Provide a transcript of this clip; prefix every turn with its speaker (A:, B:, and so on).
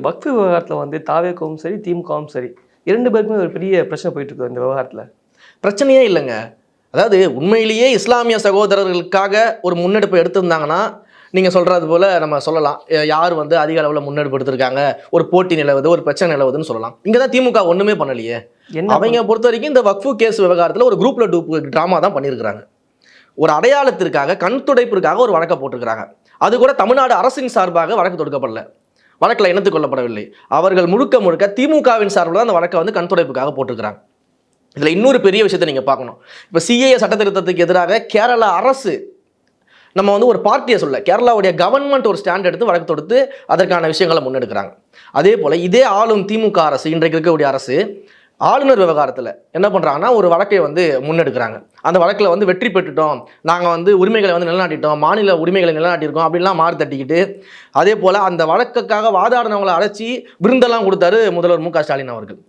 A: வக்ஃப் விவகாரத்தில் வந்து தாவேகவும் சரி திமுகவும் சரி 2 பேருக்குமே ஒரு பெரிய பிரச்சனை போயிட்டு இருக்கு இந்த விவகாரத்தில்.
B: பிரச்சனையே இல்லைங்க. அதாவது உண்மையிலேயே இஸ்லாமிய சகோதரர்களுக்காக ஒரு முன்னெடுப்பு எடுத்திருந்தாங்கன்னா நீங்கள் சொல்கிறது போல் நம்ம சொல்லலாம். யார் வந்து அதிக அளவில் முன்னெடுப்பு எடுத்திருக்காங்க, ஒரு போட்டி நிலவுது, ஒரு பிரச்சனை நிலவுதுன்னு சொல்லலாம். இங்கே தான் திமுக ஒன்றுமே பண்ணலையே. அவங்க பொறுத்த வரைக்கும் இந்த வக்ஃபு கேஸ் விவகாரத்தில் ஒரு குரூப்பில் டூப் ட்ராமா தான் பண்ணியிருக்கிறாங்க. ஒரு அடையாளத்திற்காக கண் துடைப்பிற்காக ஒரு வழக்கை போட்டிருக்கிறாங்க. அது கூட தமிழ்நாடு அரசின் சார்பாக வழக்கு தொடுக்கப்படல, வழக்கில் இணைத்துக் கொள்ளப்படவில்லை. அவர்கள் முழுக்க முழுக்க திமுகவின் சார்பில் தான் அந்த வழக்கை வந்து கண் துடைப்புக்காக போட்டிருக்கிறாங்க. இதில் இன்னொரு பெரிய விஷயத்தை நீங்கள் பார்க்கணும். இப்போ சிஏஏ சட்டத்திருத்தத்துக்கு எதிராக கேரளா அரசு, நம்ம வந்து ஒரு பார்ட்டியை சொல்ல, கேரளாவுடைய கவர்மெண்ட் ஒரு ஸ்டாண்ட் எடுத்து வழக்கு தொடுத்து அதற்கான விஷயங்களை முன்னெடுக்கிறாங்க. அதே போல் இதே ஆளும் திமுக அரசு, இன்றைக்கு இருக்கக்கூடிய அரசு, ஆளுநர் விவகாரத்தில் என்ன பண்ணுறாங்கன்னா ஒரு வழக்கை வந்து முன்னெடுக்கிறாங்க. அந்த வழக்கில் வந்து வெற்றி பெற்றுட்டோம், நாங்கள் வந்து உரிமைகளை வந்து நிலநாட்டிட்டோம், மாநில உரிமைகளை நிலநாட்டியிருக்கோம் அப்படின்லாம் மாறு தட்டிக்கிட்டு, அதே போல் அந்த வழக்குக்காக வாதாடினவங்களை அழைச்சி விருந்தெல்லாம் கொடுத்தாரு முதல்வர் மு க ஸ்டாலின் அவர்கள்.